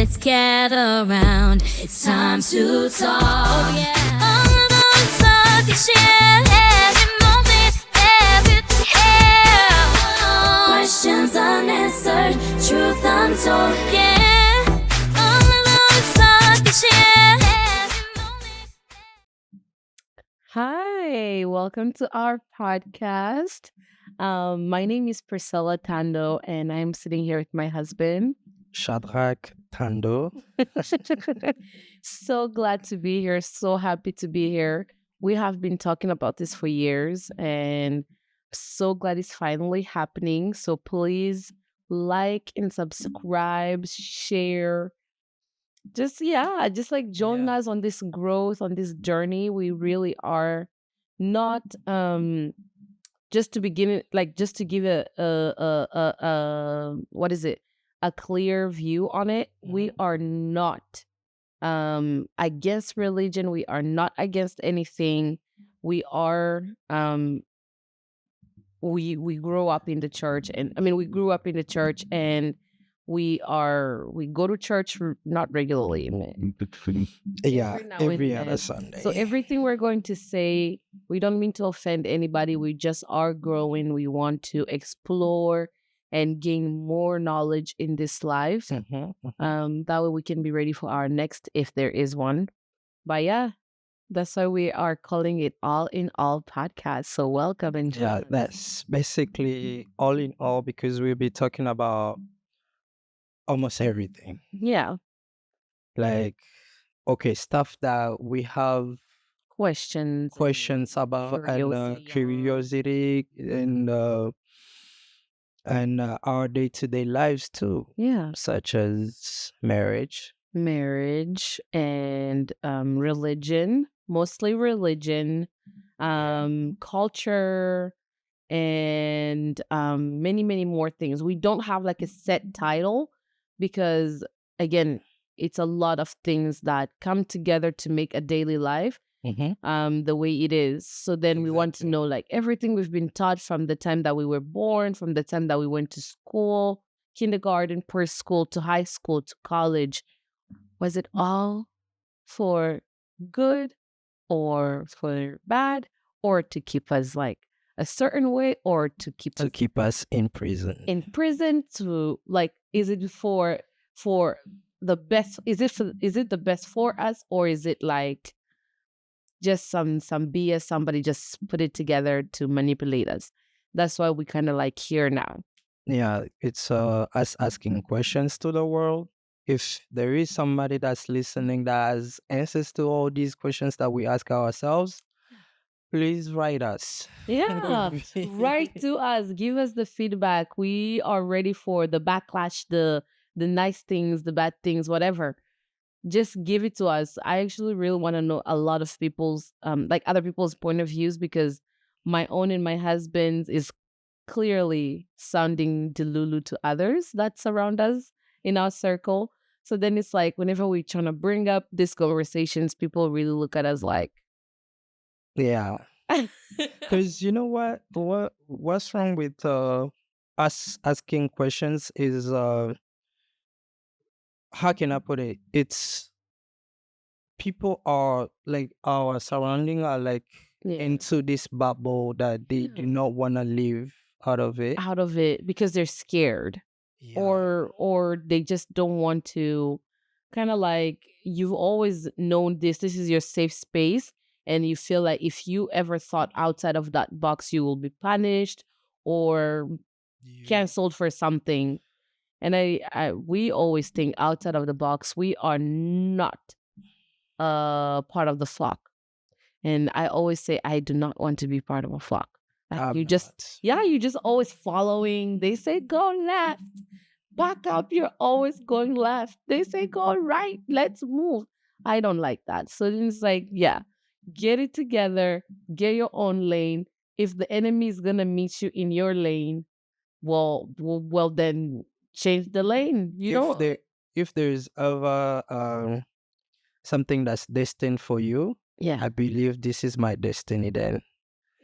let's gather around. It's time to talk. Oh, yeah. All alone, talk and share every moment, everything here. Questions unanswered, truth untold. Yeah. All alone, talk and share every moment. Hi, welcome to our podcast. My name is Priscilla Tando, and I'm sitting here with my husband. Schadrack, Tando. So glad to be here. So happy to be here. We have been talking about this for years, and so glad it's finally happening. So please like and subscribe, share. Just like join Yeah. us on this growth, on this journey. We really are not just to begin it, like just to give a what is it, a clear view on it. We are not against religion. We are not against anything. We are we grew up in the church, and I mean we grew up in the church, and we go to church not regularly, Yeah, every now and every other then. So Sunday. everything we're going to say, we don't mean to offend anybody. We just are growing. We want to explore and gain more knowledge in this life. That way we can be ready for our next, if there is one. But yeah, that's why we are calling it All in All podcast. So welcome and join Yeah, us. that's basically all in all because we'll be talking about almost everything. Yeah, Like, okay, stuff that we have questions, questions about and curiosity and our day-to-day lives too, yeah, such as marriage. marriage and religion, mostly religion, culture, and many more things. We don't have like a set title because again, it's a lot of things that come together to make a daily life the way it is. So then we want to Exactly. know like everything we've been taught from the time that we were born, from the time that we went to school, kindergarten, preschool to high school to college. Was it all for good or for bad, or to keep us like a certain way, or to keep To us keep us in prison. in prison? To like, is it for the best? Is it the best for us, or is it like just some BS? Somebody just put it together to manipulate us. That's why we kind of like here now. Yeah, it's us asking questions to the world. If there is somebody that's listening that has answers to all these questions that we ask ourselves, please write us. Yeah, write to us. Give us the feedback. We are ready for the backlash, the nice things, the bad things, whatever. Just give it to us. I actually really want to know a lot of people's like other people's point of views, because my own and my husband's is clearly sounding delulu to others that surround us in our circle. So then it's like whenever we're trying to bring up these conversations, people really look at us like Yeah, because you know what's wrong with us asking questions is how can I put it? It's people are like our surrounding are like yeah, into this bubble that they do not want to live out of it. out of it because they're scared, Yeah. or they just don't want to, kind of like you've always known this is your safe space, and you feel like if you ever thought outside of that box you will be punished or canceled for something. And we always think outside of the box. We are not part of the flock. And I always say I do not want to be part of a flock. Like I'm you just not. yeah, you just always following. They say go left, back up, you're always going left. They say go right, let's move. I don't like that. So then it's like, yeah, get it together, get your own lane. If the enemy is gonna meet you in your lane, well then change the lane. You If know? if there's ever something that's destined for you, Yeah. I believe this is my destiny then.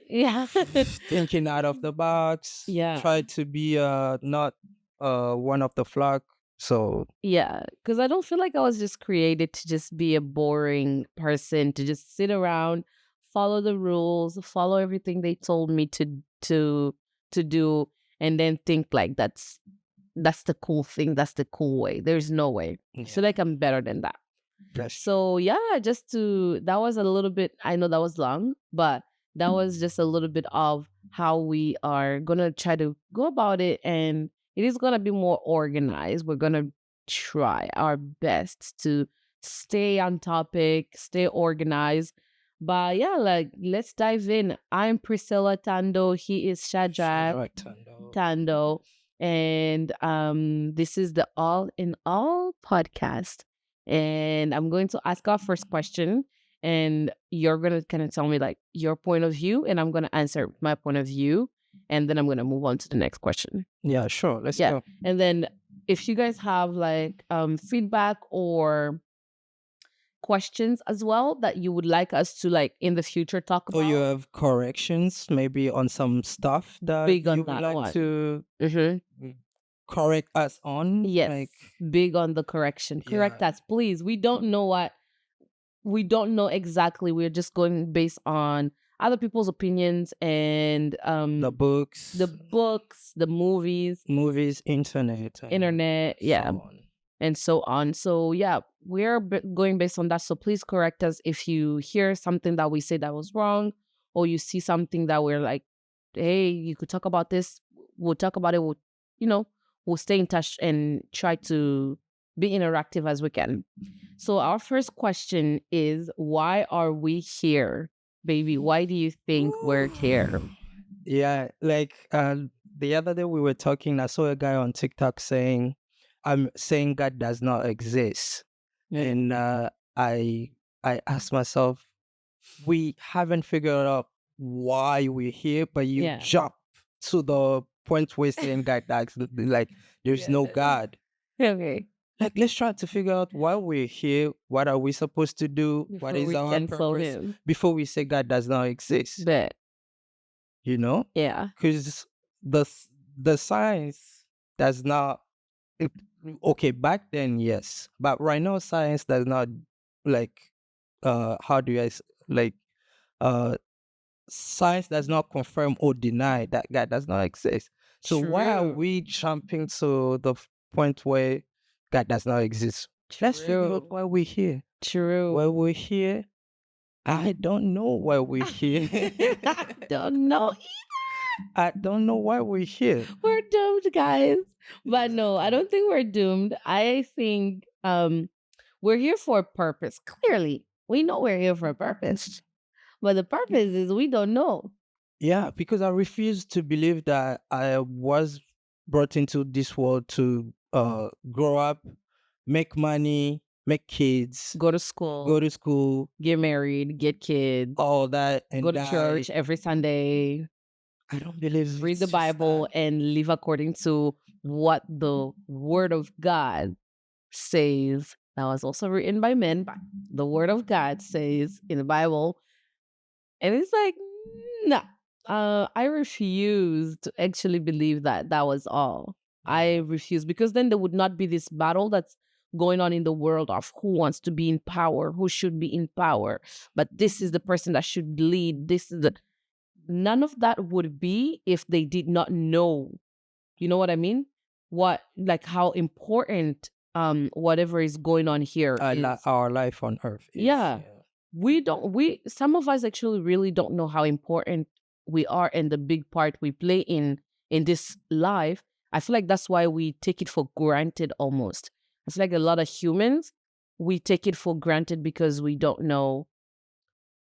Yeah. Thinking out of the box, Yeah. try to be not one of the flock, So Yeah, because I don't feel like I was just created to just be a boring person, to just sit around, follow the rules, follow everything they told me to do, and then think like that's the cool thing, that's the cool way. There's no way. I feel yeah, like I'm better than that. that's true. So yeah, just to that was a little bit, I know that was long, but that was just a little bit of how we are gonna try to go about it, and it is gonna be more organized. We're gonna try our best to stay on topic, stay organized. But yeah, like let's dive in. I'm Priscilla Tando. He is Schadrack Schadrack Tando. Tando. And this is the All in All podcast. And I'm going to ask our first question. And you're going to kind of tell me like your point of view. And I'm going to answer my point of view. And then I'm going to move on to the next question. Yeah, sure. Let's Yeah. go. And then if you guys have like feedback or questions as well that you would like us to like in the future talk Or you about, have corrections maybe on some stuff that big on you would that like one. to Mm-hmm. correct us on? Yes, Like, big on the correction. yeah, Correct us, please. We don't know exactly. We're just going based on other people's opinions and the books, the books, the movies, movies, internet, and internet, so yeah, on. and so on. So yeah, we're going based on that. So please correct us if you hear something that we say that was wrong, or you see something that we're like, hey, you could talk about this. We'll talk about it. We'll, you know, we'll stay in touch and try to be interactive as we can. So our first question is, why are we here, baby? Why do you think we're here? Yeah, like the other day we were talking, I saw a guy on TikTok saying, I'm saying God does not exist. And I I asked myself, we haven't figured out why we're here, but you Yeah. jump to the point where saying God does like there's no Yes. God. Okay. Like let's try to figure out why we're here, what are we supposed to do, what Before is we our cancel purpose him. before we say God does not exist, But you know? yeah. Because the science does not it, okay back then yes, but right now science does not like how do like uh science does not confirm or deny that God does not exist. So why are True. we jumping to the point where God does not exist? Let's figure out True. why we're here. Why True. we're here? I don't know why we're here. Don't know. I don't know why we're here. We're doomed, guys. But no, I Exactly. don't think we're doomed. I think we're here for a purpose. Clearly, we know we're here for a purpose. But the purpose is we don't know. Yeah, because I refuse to believe that I was brought into this world to grow up, make money, make kids, Go to go school, to school, get married, get kids, all that, go and to die. church every Sunday, I don't believe read the it's just that. Bible, and live according to what the Word of God says. That was also written by men, but the Word of God says in the Bible. And it's like, nah. I refuse to actually believe that that was all. I Yeah. refuse because then there would not be this battle that's going on in the world of who wants to be in power, who should be in power, but this is the person that should lead. This is the none of that would be if they did not know. You know what I mean? What like how important whatever is going on here is. Our life on earth is. Yeah. Yeah. We some of us actually really don't know how important we are and the big part we play in this life. I feel like that's why we take it for granted almost. I feel like a lot of humans we take it for granted because we don't know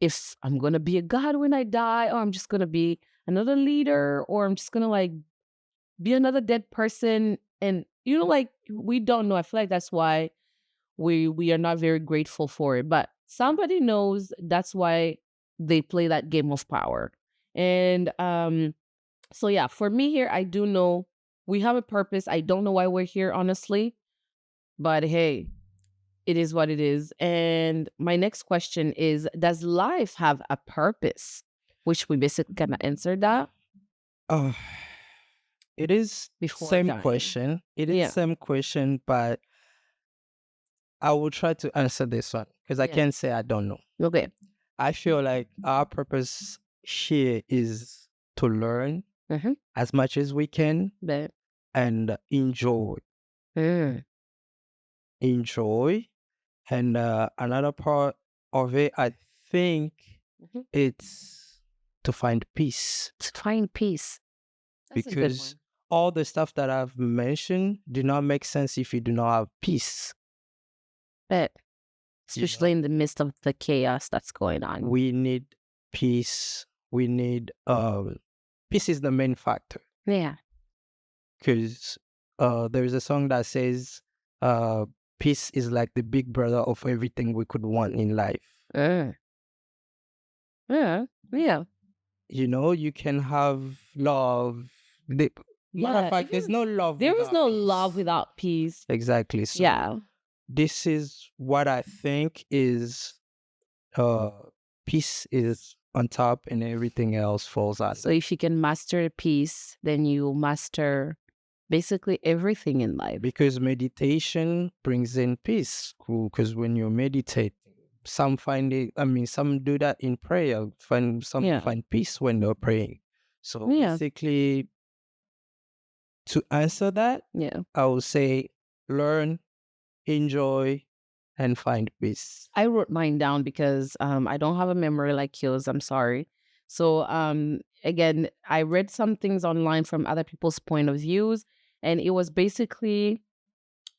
if I'm gonna be a god when I die, or I'm just gonna be another leader, or I'm just gonna like be another dead person. And like we don't know. I feel like that's why we are not very grateful for it. But somebody knows that's why they play that game of power. And so yeah, for me here, I do know we have a purpose. I don't know why we're here, honestly. But hey, it is what it is. And my next question is, does life have a purpose? Which we basically kind of answered that. Oh, It is before same dying? question. It is Yeah. same question, but I will try to answer this one because I Yeah. can't say I don't know. Okay. I feel like our purpose here is to learn Mm-hmm. as much as we can But and enjoy. mm, Enjoy. And another part of it, I think Mhm. it's to find peace to find peace. That's a good because one. all the stuff that I've mentioned do not make sense if you do not have peace. But You especially know, in the midst of the chaos that's going on. we need peace. We need peace is the main factor Yeah. because there is a song that says uh peace is like the big brother of everything we could want in life. Mm. Yeah. Yeah. You know, you can have love. Matter of Yeah. fact, there's no love There is without no peace. love without peace. Exactly. So Yeah. this is what I think is uh peace is on top and everything else falls out. So if you can master peace, then you master basically everything in life. Because meditation brings in peace. Because when you meditate, some find it, I mean, some do that in prayer, some Yeah. find peace when they're praying. So Yeah. basically, to answer that, Yeah. I would say learn, enjoy, and find peace. I wrote mine down because I don't have a memory like yours. I'm sorry. So again, I read some things online from other people's point of views, and it was basically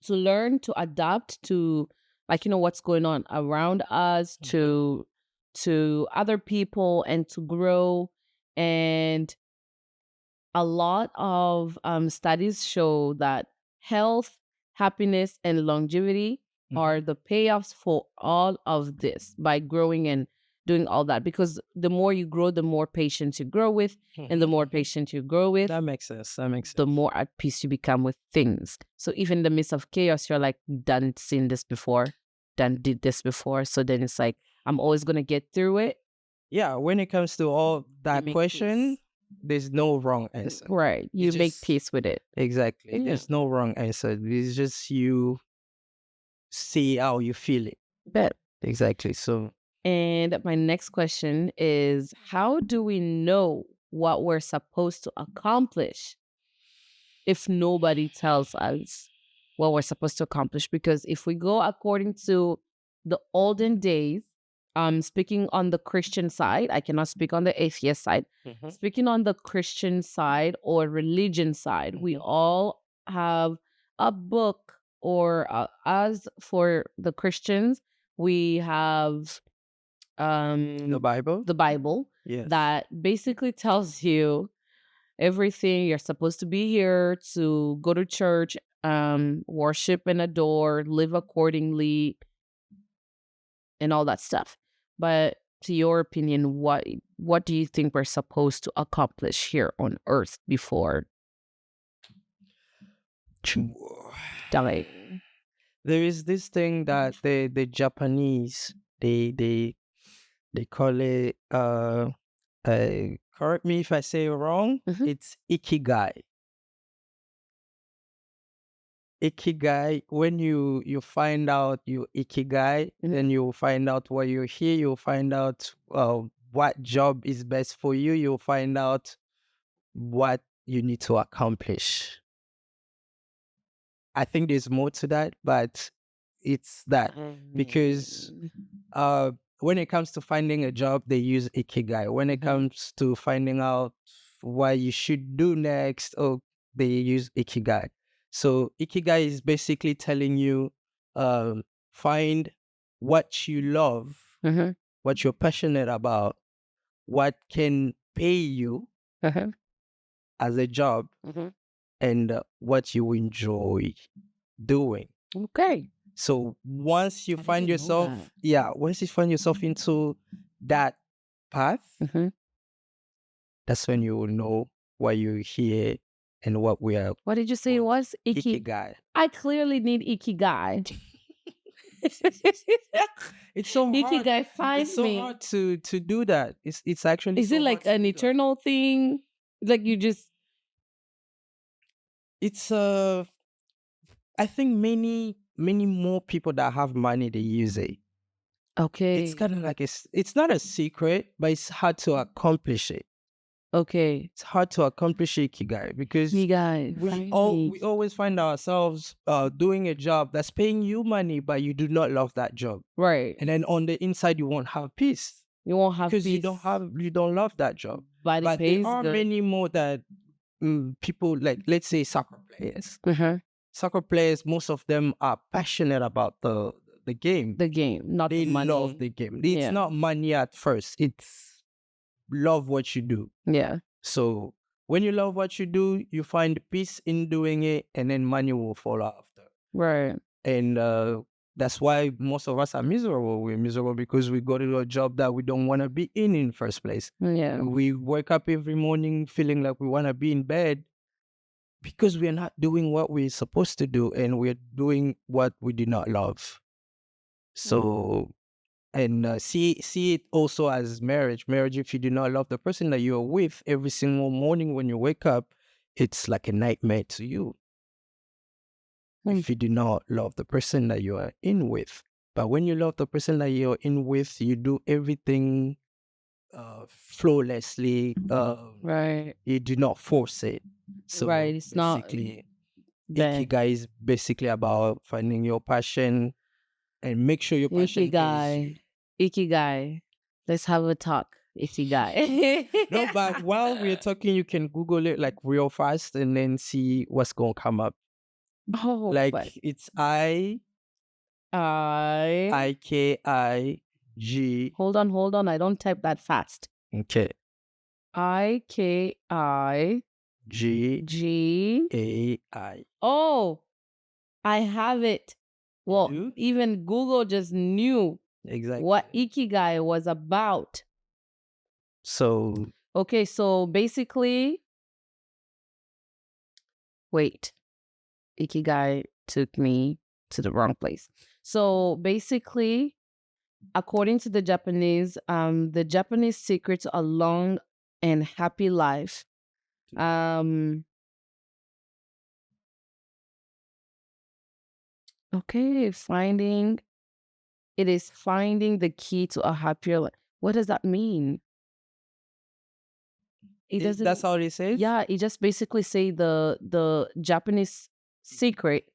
to learn to adapt to, like, what's going on around us, to other people, and to grow. And a lot of studies show that health, happiness, and longevity are the payoffs for all of this by growing and doing all that. Because the more you grow, the more patience you grow with, and the more patient you grow with, That makes sense. That makes sense. the more at peace you become with things. So even in the midst of chaos, you're like, done seen this before, done did this before. So then it's like, I'm always gonna get through it. Yeah, when it comes to all that make question, peace. there's no wrong answer. Right. You make just- peace with it. Exactly. Yeah. There's no wrong answer. It's just you see how you feel it. Bet. Exactly. So And my next question is, how do we know what we're supposed to accomplish if nobody tells us what we're supposed to accomplish? Because if we go according to the olden days, speaking on the Christian side, I cannot speak on the atheist side. Speaking on the Christian side or religion side, we all have a book, or as for the Christians, we have the Bible. the Bible Yes. that basically tells you everything. You're supposed to be here to go to church, worship and adore, live accordingly, and all that stuff. But to your opinion, what do you think we're supposed to accomplish here on earth before dying? There is this thing that the Japanese they call it correct me if I say it wrong. Mhm. It's ikigai. Ikigai, when you find out your ikigai, then you'll find out why you're here. You'll find out what job is best for you. You'll find out what you need to accomplish. I think there's more to that, but it's that because when it comes to finding a job, they use ikigai. When it comes to finding out what you should do next, they use ikigai. So ikigai is basically telling you find what you love, what you're passionate about, what can pay you as a job, and what you enjoy doing. Okay. So once you find didn't know yourself, once you find yourself into that path, that's when you will know why you're here and what we are. What did you say it was? Ikigai. I clearly need ikigai. It's so hard. Ikigai, find It's so me. hard to do that. It's actually. Is so it hard like to an do that. eternal thing? Like you just it's I think many more people that have money they use it. It's Okay. kind of like it's not a secret, but it's hard to accomplish it. Okay. It's hard to accomplish ikigai because You guys, we always find ourselves doing a job that's paying you money, but you do not love that job, right. and then on the inside you won't have peace You won't have because peace, you don't love that job. but it But there pays are good. many more that people like, let's say soccer players. Uh-huh. Soccer players, most of them are passionate about the game. The game, not They the money. love the game. It's Yeah. not money at first. It's love what you do. Yeah. So when you love what you do, you find peace in doing it, and then money will follow after. Right. And that's why most of us are miserable. We're miserable because we go to a job that we don't want to be in first place. Yeah. We wake up every morning feeling like we want to be in bed because we're not doing what we're supposed to do, and we're doing what we do not love. So, and see it also as marriage. Marriage, if you do not love the person that you're with, every single morning when you wake up, it's like a nightmare to you. If you do not love the person that you are in with. But when you love the person that you're in with, you do everything flawlessly. Right. You do not force it. So Right. It's not basically, bad. Ikigai is basically about finding your passion and make sure your passion pays you. Ikigai. Let's have a talk. Ikigai. No, but while we're talking, you can Google it like real fast and then see what's going to come up. Oh, Like but it's I IKIG. hold on. I don't type that fast. Okay. IKIGAI. GAI. Oh, I have it. Well, do? even Google just knew Exactly. what Ikigai was about. So Okay, so basically, wait, Ikigai took me to the wrong place. So basically, according to the Japanese secret to a long and happy life. Okay, it is finding the key to a happier life. What does that mean? It doesn't. that's how it says? Yeah, it just basically say the Japanese secret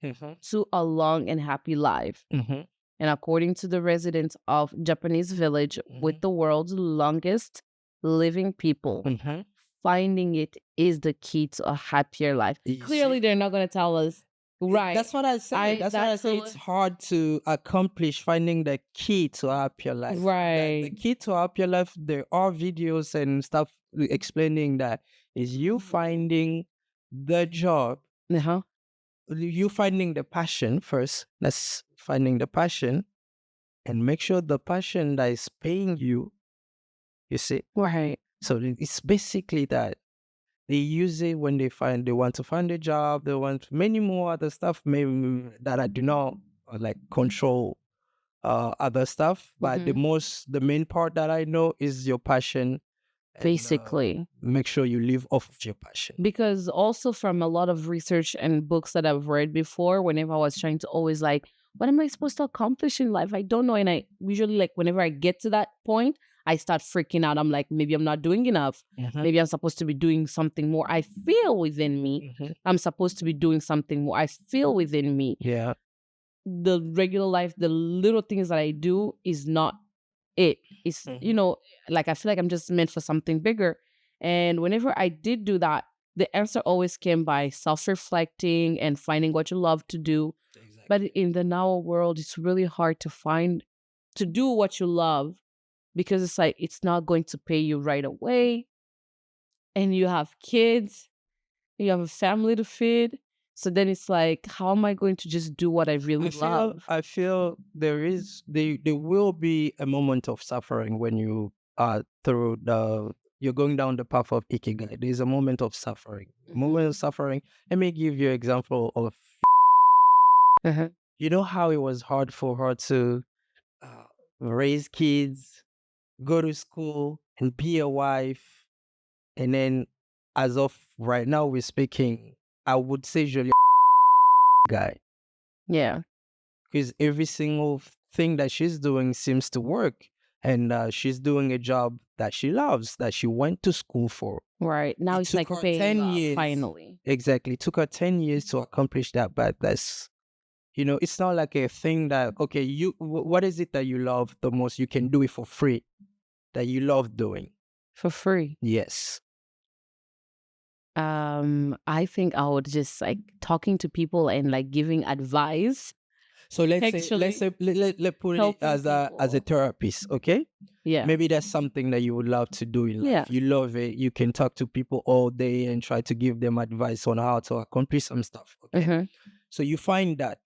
to a long and happy life. And according to the residents of Japanese village with the world's longest living people, finding it is the key to a happier life. Clearly, they're not going to tell us. Right. That's what I say. That's what I say. It's hard to accomplish finding the key to a happier life. Right. The key to a happier life, there are videos and stuff explaining that is you finding the job, you finding the passion first. That's finding the passion, and make sure the passion that is paying you, you see? Right. So it's basically that. They use it when they want to find a job. They want many more other stuff, maybe that I do not like control other stuff. But the main part that I know is your passion. Basically, make sure you live off of your passion. Because also from a lot of research and books that I've read before, whenever I was trying to always like, what am I supposed to accomplish in life? I don't know. And I usually like whenever I get to that point, I start freaking out. I'm like, maybe I'm not doing enough. Maybe I'm supposed to be doing something more. I feel within me. I'm supposed to be doing something more. I feel within me. Yeah. The regular life, the little things that I do is not it. It's, like I feel like I'm just meant for something bigger. And whenever I did do that, the answer always came by self-reflecting and finding what you love to do. Exactly. But in the now world, it's really hard to do what you love because it's like, it's not going to pay you right away. And you have kids, you have a family to feed. So then it's like, how am I going to just do what I really love? I feel there will be a moment of suffering when you are you're going down the path of ikigai. There's a moment of suffering. Moment of suffering. Let me give you an example of. You know how it was hard for her to raise kids, go to school, and be a wife, and then as of right now we're speaking, I would say Jolie guy, Yeah. because every single thing that she's doing seems to work, and she's doing a job that she loves, that she went to school for. Right. Now It it's took like her paying 10 off years. finally. Exactly. It took her 10 years to accomplish that, but that's, it's not like a thing that, okay, what is it that you love the most? You can do it for free, that you love doing. For free. Yes. I think I would just like talking to people and like giving advice. So let's Actually, say let put it helping as a people. therapist, okay? Yeah. Maybe that's something that you would love to do in life. Yeah. You love it. You can talk to people all day and try to give them advice on how to accomplish some stuff. Okay. Mm-hmm. So you find that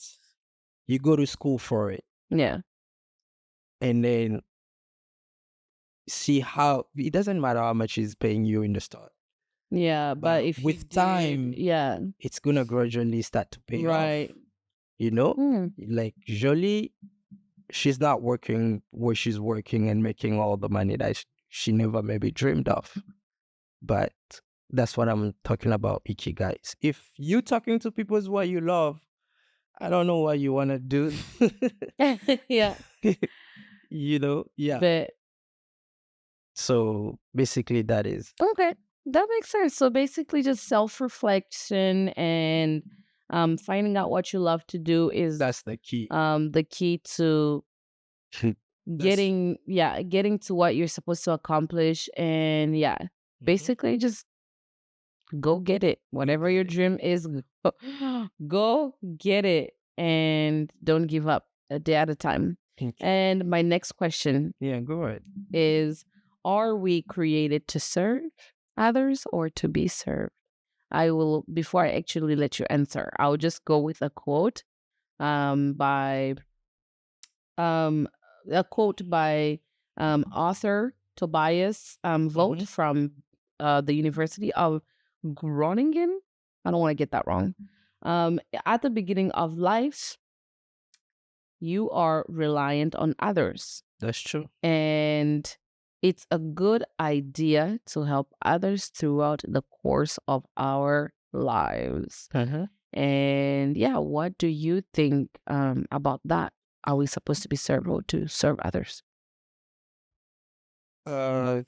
you go to school for it, Yeah. and then see how it doesn't matter how much he's paying you in the start. Yeah. But But if you with did, time, yeah. it's gonna gradually start to pay off. Right. Mm. Like Jolie, she's not working where she's working and making all the money that she never maybe dreamed of. But that's what I'm talking about, ikigai. If you talking to people is what you love, I don't know what you want to do. Yeah. Yeah. But So basically that is. okay, that makes sense. So basically, just self-reflection and finding out what you love to do is That's the key. the key to That's- getting to what you're supposed to accomplish. And yeah, basically just go get it. Whatever get your it. dream is, go get it and don't give up a day at a time. Okay. And my next question Yeah, go ahead. is, are we created to serve others or to be served? I will, before I actually let you answer, I'll just go with a quote by um author Tobias Vogt from the University of Groningen. I don't want to get that wrong. At the beginning of life, you are reliant on others. That's true. And it's a good idea to help others throughout the course of our lives. And yeah, what do you think about that? Are we supposed to be served or to serve others? The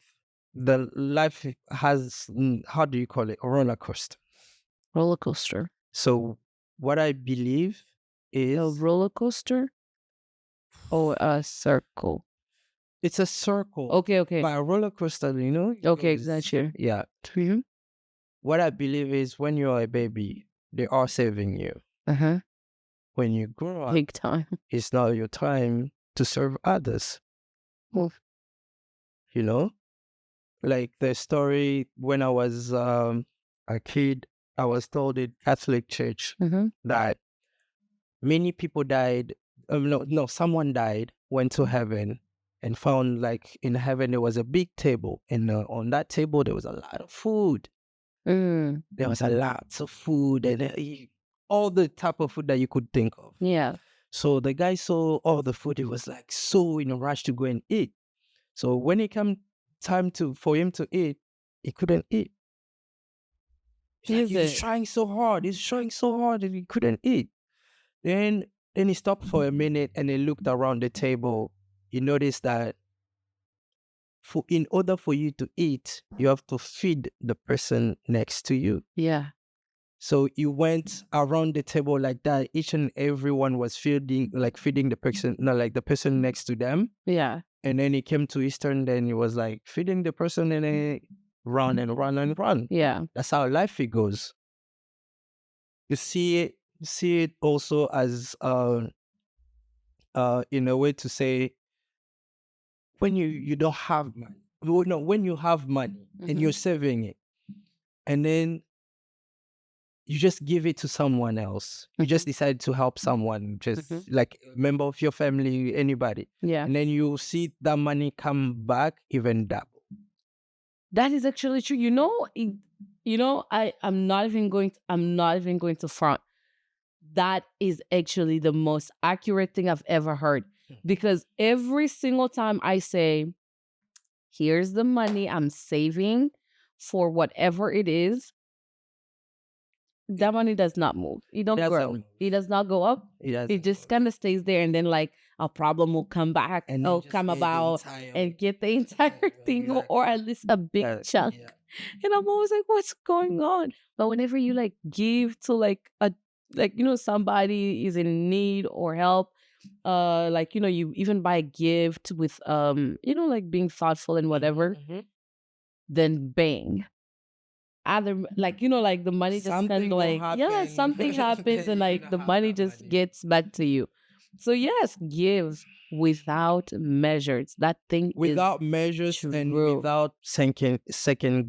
life has, how do you call it, a roller coaster. Roller coaster. So what I believe is A roller coaster or a circle? it's a circle. Okay, okay. By a roller coaster, it Okay, goes- that's you. Yeah. What I believe is when you're a baby, they are saving you. Uh-huh. When you grow up, Big time. it's now your time to serve others. Oof. Like the story when I was a kid, I was told in Catholic Church that many people died. No, someone died, went to heaven, and found like in heaven there was a big table, and on that table there was a lot of food. There was a lot of food, and all the type of food that you could think of. Yeah. So the guy saw all the food. He was like so in a rush to go and eat. So when it came time for him to eat, he couldn't eat. He's trying so hard. He's trying so hard, and he couldn't eat. Then he stopped for a minute and he looked around the table. He noticed that in order for you to eat, you have to feed the person next to you. Yeah. So he went around the table like that. Each and everyone was feeding the person, not like the person next to them. Yeah. And then he came to his turn. Then he was like feeding the person, and then run and run and run. Yeah. That's how life it goes. You see it also as in a way to say, when you don't have money, when you have money and you're saving it, and then you just give it to someone else. You just decide to help someone, just like a member of your family, anybody. Yeah. And then you see that money come back even double. That is actually true. I'm not even going to front. That is actually the most accurate thing I've ever heard. Because every single time I say, here's the money I'm saving for whatever it is, that money does not move. It don't doesn't grow. move. It does not go up. It doesn't It just move. kind of stays there, and then like a problem will come back, And then or just come get the about, entire and get the entire thing, or, exactly. or at least a big chunk. Yeah. And I'm always like, what's going on? But whenever you like give to like a, like, you know, somebody is in need or help, like, you know, you even buy a gift with you know, like being thoughtful and whatever, then bang, either like, you know, like the money just kind Something of will like, yeah, happen. something happens, Then and you're like gonna the have money that just money. gets back to you. So yes, give without measures. That thing Without measures and true. without second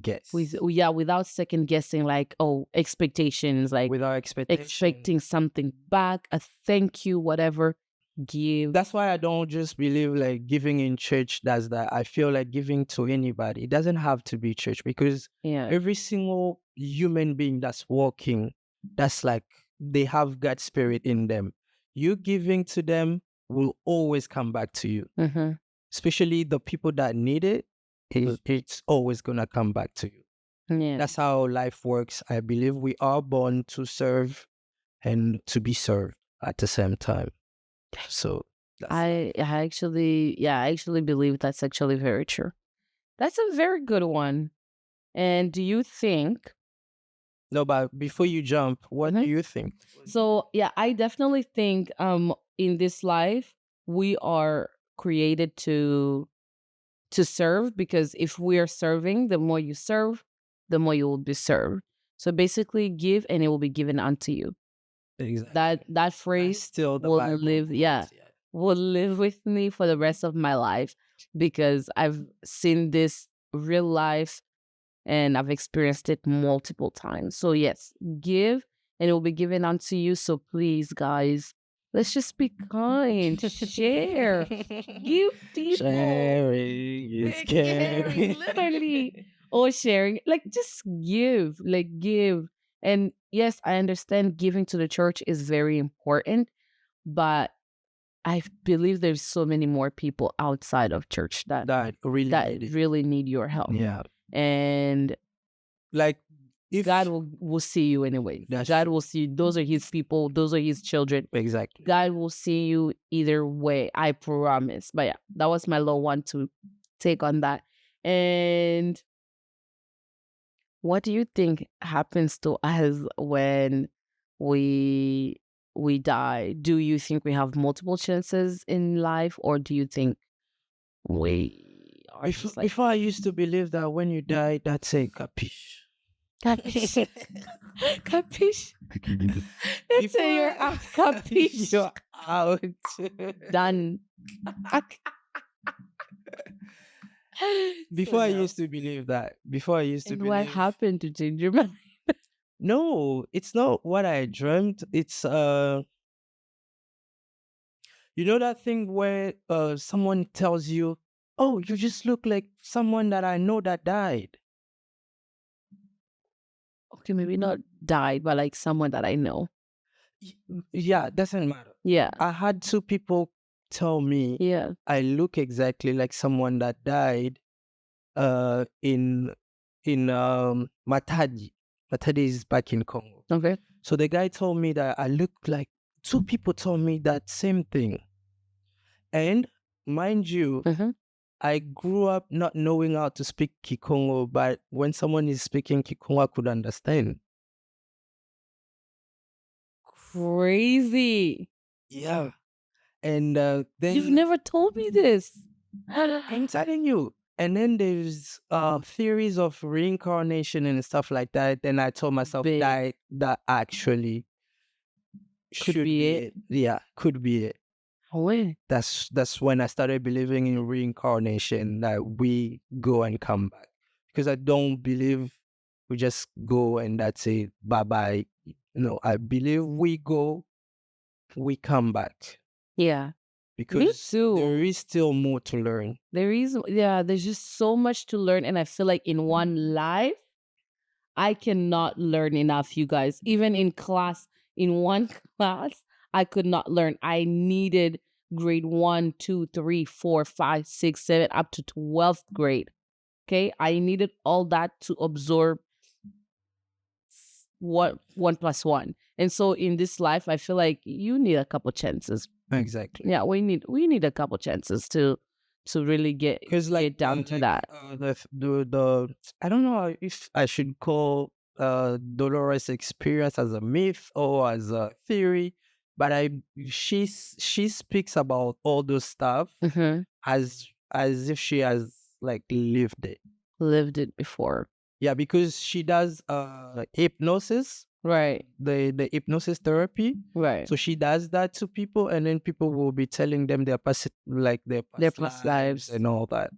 guess. Yeah, without second guessing, like, oh, expectations, like Without expectation. expecting something back, a thank you, whatever. Give. That's why I don't just believe like giving in church does that. I feel like giving to anybody. It doesn't have to be church, because Yeah. every single human being that's walking, that's like they have God's spirit in them. You giving to them will always come back to you. Mm-hmm. Especially the people that need it, it's always gonna come back to you. Yeah. That's how life works. I believe we are born to serve and to be served at the same time. So that's I actually believe that's actually very true. That's a very good one. And do you think? no, but before you jump, what do Mhm. you think? So yeah, I definitely think in this life we are created to serve, because if we are serving, the more you serve, the more you will be served. So basically, give and it will be given unto you. Exactly. That That's phrase still the will Bible live, quote, yeah. will live with me for the rest of my life, because I've seen this real life and I've experienced it multiple times. So yes, give and it will be given unto you. So please, guys, let's just be kind, share, give people. Sharing is Caring, caring. literally, or sharing, like just give, like give. And yes, I understand giving to the church is very important, but I believe there's so many more people outside of church that That really need it. really need your help. Yeah. And Like if God will see you anyway. That's God true. will see you. Those are his people, those are his children. Exactly. God will see you either way, I promise. But yeah, that was my little one to take on that. And what do you think happens to us when we die? Do you think we have multiple chances in life, or do you think we are just like Before I used to believe that when you die, that's a capiche. capiche? Capiche? Let's say you're out, capiche. You're out. Done. Before So I no. used to believe that. Before I used to And what believe. happened to change your mind? No, it's not what I dreamt. It's you know that thing where someone tells you, "Oh, you just look like someone that I know that died." Okay, maybe not died, but like someone that I know. Yeah, doesn't matter. Yeah. I had two people tell me Yeah. I look exactly like someone that died in Matadi. Matadi is back in Congo. Okay. So the guy told me that I look like two people told me that same thing. And mind you, Mm-hmm. I grew up not knowing how to speak Kikongo, but when someone is speaking Kikongo, I could understand. Crazy. Yeah. And You've then never told me this. I'm telling you. And then there's theories of reincarnation and stuff like that. Then I told myself Big. that actually Could should be be it. it. Yeah, could be it. Oh, wait. That's when I started believing in reincarnation, that we go and come back. Because I don't believe we just go and that's it, bye bye. No, I believe we go, we come back. Yeah. Because too. there is still more to learn. There's just so much to learn. And I feel like in one life, I cannot learn enough, you guys. Even in class, in one class, I could not learn. I needed grade 1, 2, 3, 4, 5, 6, 7, up to 12th grade. Okay. I needed all that to absorb what 1 plus 1. And so in this life, I feel like you need a couple chances. Exactly. Yeah, we need a couple chances to really get Because like down to that. the I don't know if I should call Dolores' experience as a myth or as a theory, but she speaks about all those stuff Hmm. as if she has like lived it. Lived it before. Yeah, because she does hypnosis, Right. the hypnosis therapy. Right. So she does that to people, and then people will be telling them their past, like their Their past past lives lives. and all that.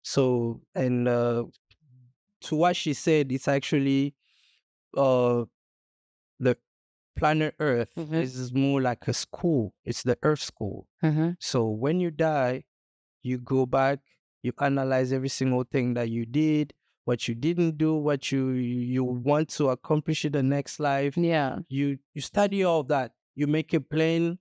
So, and to what she said, it's actually uh the planet Earth Hmm. is more like a school. It's the Earth school. Hmm. So when you die, you go back, you analyze every single thing that you did, what you didn't do, what you want to accomplish in the next life. Yeah. You study all that. You make a plan.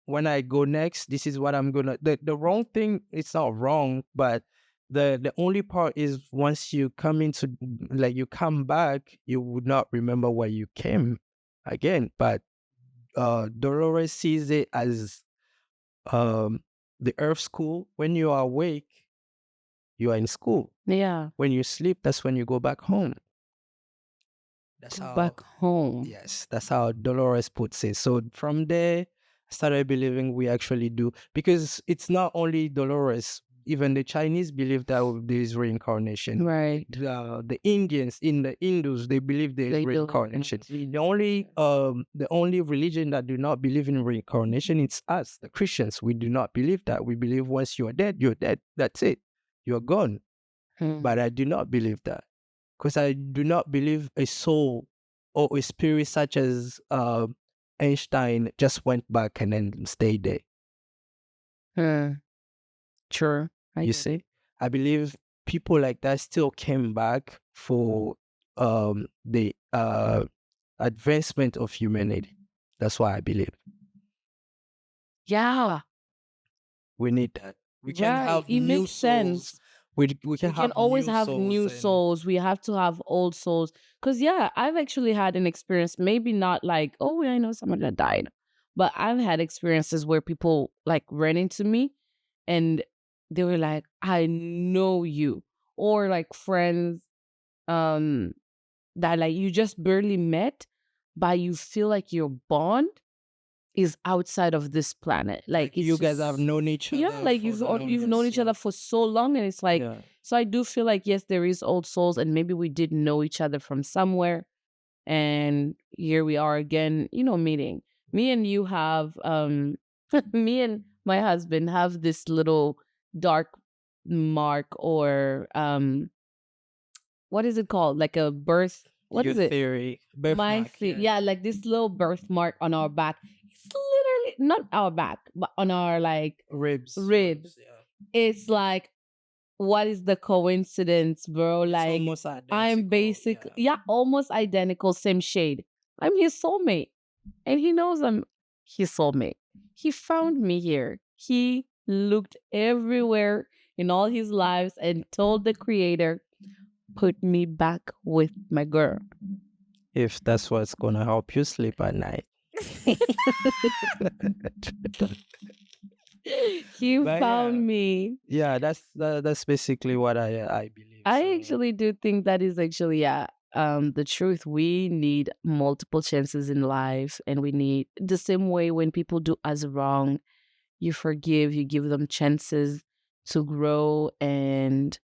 When I go next, this is what I'm gonna. The wrong thing, it's not wrong, but the only part is once you come into, like, you come back, you would not remember where you came again. But Dolores sees it as um the earth school. When you are awake, you are in school. Yeah. When you sleep, that's when you go back home. That's Go how, back home. yes, that's how Dolores puts it. So from there, I started believing we actually do, because it's not only Dolores. Even the Chinese believe that there is reincarnation. Right. The Indians, in the Hindus, they believe there is They believe reincarnation. in The only religion that do not believe in reincarnation, it's us, the Christians. We do not believe that. We believe once you are dead, you're dead. That's it. You're gone. But I do not believe that, because I do not believe a soul or a spirit such as Einstein just went back and then stayed there. Sure. You see, I believe people like that still came back for the advancement of humanity. That's why I believe Yeah. we need that. We can Right. have It new makes souls. sense. We can We can have always new have souls, new and souls. We have to have old souls. Because, yeah, I've actually had an experience, maybe not like, oh, I know someone that died, but I've had experiences where people like ran into me and they were like, I know you. Or like friends um that like you just barely met, but you feel like your bond is outside of this planet. Like it's you guys have just, known each yeah, other like for the you've known longest. each other for so long, and it's like, Yeah. so I do feel like yes, there is old souls, and maybe we did know each other from somewhere, and here we are again, meeting. Me and you have me and my husband have this little dark mark, or what is it called? Like a birth. What Your is it? theory, My birthmark, thing, yeah. yeah, like this little birthmark on our back. It's literally not our back, but on our like ribs. Yeah. It's like, what is the coincidence, bro? It's Like, almost I'm identical. basic, Yeah. yeah, almost identical, same shade. I'm his soulmate, and he knows I'm his soulmate. He found me here. He looked everywhere in all his lives and told the creator, put me back with my girl. If that's what's gonna help you sleep at night. He But yeah, found me. yeah, that's basically what I believe. I So actually do think that is actually, yeah, the truth. We need multiple chances in life, and we need the same way when people do us wrong, you forgive, you give them chances to grow, and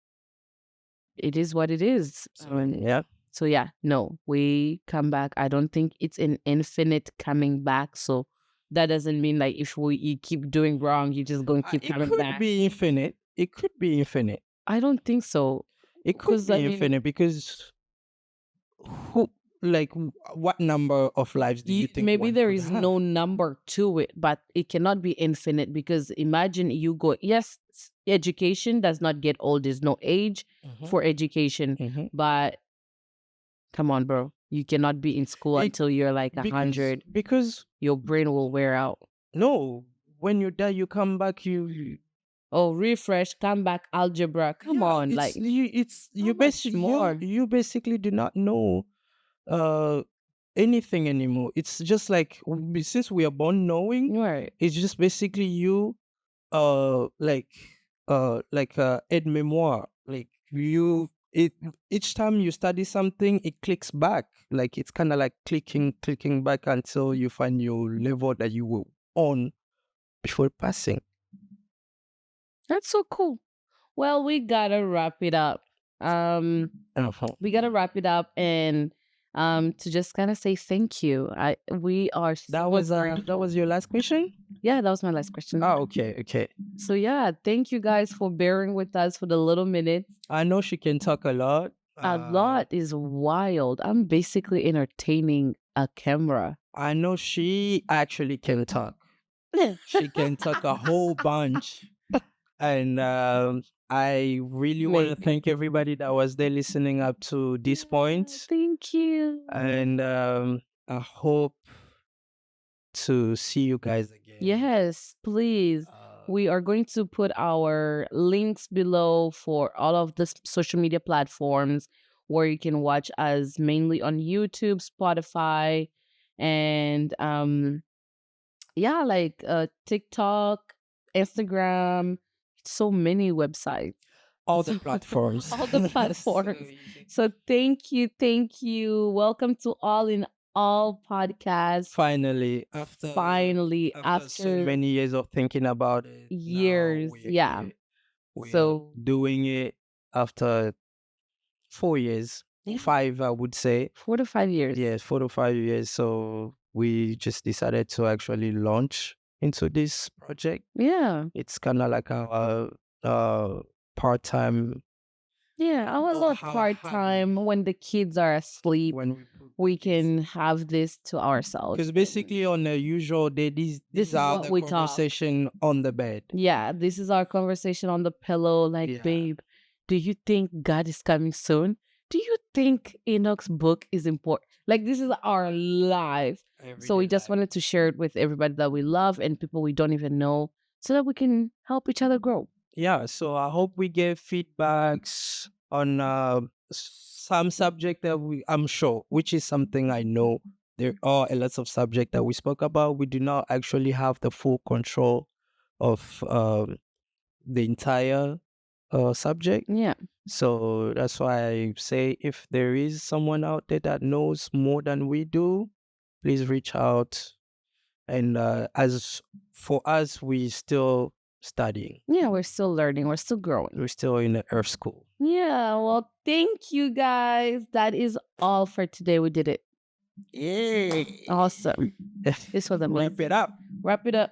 it is what it is. yeah. So yeah, no, we come back. I don't think it's an infinite coming back. So that doesn't mean like if you keep doing wrong, you're just going to keep It coming could back. be infinite. It could be infinite. I don't think so. It could 'Cause, I be mean, infinite because who, like, what number of lives do you think maybe one there could is have? no number to it, but it cannot be infinite because imagine you go, yes, education does not get old. There's no age for education, Mhm. but come on, bro. You cannot be in school It- until you're like because 100. because Your brain will wear out. no, when you die, you come back. Oh, refresh, come back, algebra. Come Yeah, on, like it's how you much more? you basically do not know uh anything anymore. It's just like since we are born knowing, Right. it's just basically you like aide memoire, like you it each time you study something it clicks back, like it's kind of like clicking back until you find your level that you were on before passing. That's so cool. Well, we gotta wrap it up. Um, Uh-huh. we gotta wrap it up and to just kind of say thank you. We are That so was grateful. your last question. Yeah, that was my last question. Oh, okay. So yeah, thank you guys for bearing with us for the little minutes. I know she can talk a lot. A lot is wild. I'm basically entertaining a camera. I know she actually can talk. She can talk a whole bunch. And I really want to Maybe. thank everybody that was there listening up to this point. Thank you. And I hope to see you guys again. Yes, please. We are going to put our links below for all of the social media platforms where you can watch us, mainly on YouTube, Spotify, and yeah, like TikTok, Instagram, so many websites. All the platforms. All the platforms. So thank you. Welcome to All in All podcast. Finally, Finally, after so many years of thinking about it, now years, we're yeah. here. We're So doing it after 4 years, Yeah. 5, I would say. 4 to 5 years. Yes, 4 to 5 years. So we just decided to actually launch into this project. Yeah. It's kind of like our part-time. Yeah, our Oh, little how part time when the kids are asleep, when we put we can have this to ourselves. because basically on a usual day, This these is are what the we talk. conversation on the bed. Yeah, this is our conversation on the pillow. Like, Yeah. babe, do you think God is coming soon? Do you think Enoch's book is important? Like, this is our life. So we Everyday just life. wanted to share it with everybody that we love and people we don't even know so that we can help each other grow. Yeah, so I hope we get feedbacks on some subject that I'm sure, which is something I know. There are a lot of subject that we spoke about. We do not actually have the full control of the entire subject. Yeah. So that's why I say if there is someone out there that knows more than we do, please reach out. And as for us, we still studying. Yeah, we're still learning. We're still growing. We're still in the Earth School. Yeah, well, thank you guys. That is all for today. We did it. Yay! Awesome. This was amazing. Wrap it up. Wrap it up.